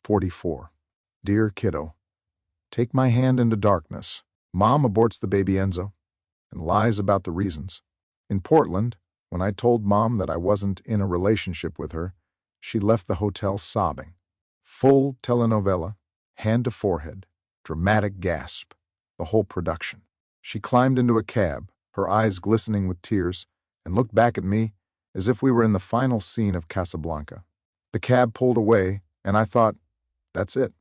44. Dear Kiddo, take my hand into darkness. Mom aborts the baby Enzo and lies about the reasons. In Portland, when I told Mom that I wasn't in a relationship with her, she left the hotel sobbing. Full telenovela, hand to forehead, dramatic gasp, the whole production. She climbed into a cab, her eyes glistening with tears, and looked back at me as if we were in the final scene of Casablanca. The cab pulled away, and I thought, that's it.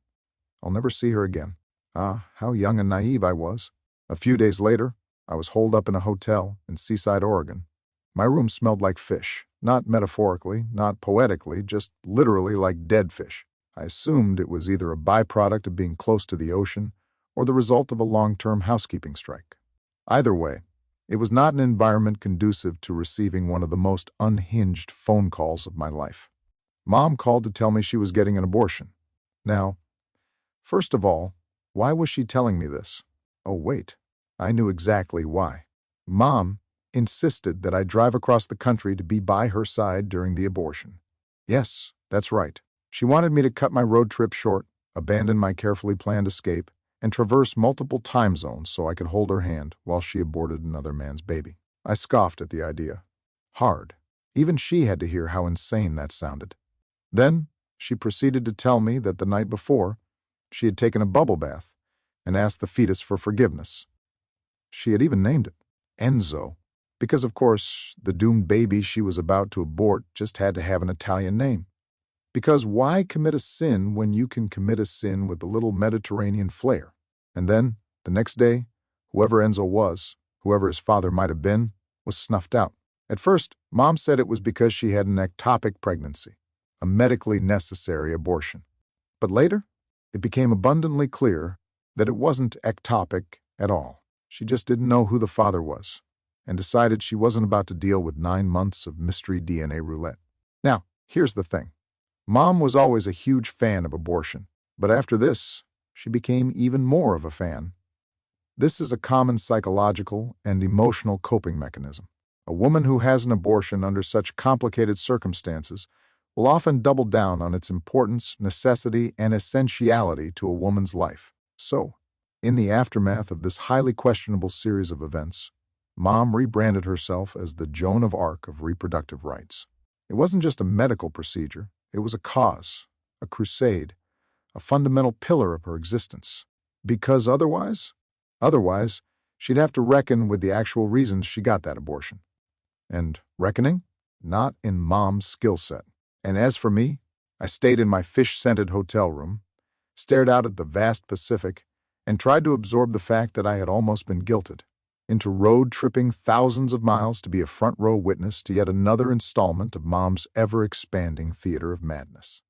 I'll never see her again. Ah, how young and naive I was. A few days later, I was holed up in a hotel in Seaside, Oregon. My room smelled like fish, not metaphorically, not poetically, just literally like dead fish. I assumed it was either a byproduct of being close to the ocean or the result of a long-term housekeeping strike. Either way, it was not an environment conducive to receiving one of the most unhinged phone calls of my life. Mom called to tell me she was getting an abortion. Now, first of all, why was she telling me this? Oh, wait, I knew exactly why. Mom insisted that I drive across the country to be by her side during the abortion. Yes, that's right. She wanted me to cut my road trip short, abandon my carefully planned escape, and traverse multiple time zones so I could hold her hand while she aborted another man's baby. I scoffed at the idea. Hard. Even she had to hear how insane that sounded. Then, she proceeded to tell me that the night before, she had taken a bubble bath and asked the fetus for forgiveness. She had even named it Enzo, because of course, the doomed baby she was about to abort just had to have an Italian name. Because why commit a sin when you can commit a sin with a little Mediterranean flair? And then, the next day, whoever Enzo was, whoever his father might have been, was snuffed out. At first, Mom said it was because she had an ectopic pregnancy, a medically necessary abortion. But later, it became abundantly clear that it wasn't ectopic at all. She just didn't know who the father was, and decided she wasn't about to deal with 9 months of mystery DNA roulette. Now, here's the thing. Mom was always a huge fan of abortion, but after this, she became even more of a fan. This is a common psychological and emotional coping mechanism. A woman who has an abortion under such complicated circumstances will often double down on its importance, necessity, and essentiality to a woman's life. So, in the aftermath of this highly questionable series of events, Mom rebranded herself as the Joan of Arc of reproductive rights. It wasn't just a medical procedure, it was a cause, a crusade, a fundamental pillar of her existence. Because otherwise, she'd have to reckon with the actual reasons she got that abortion. And reckoning? Not in Mom's skill set. And as for me, I stayed in my fish-scented hotel room, stared out at the vast Pacific, and tried to absorb the fact that I had almost been guilted into road-tripping thousands of miles to be a front-row witness to yet another installment of Mom's ever-expanding theater of madness.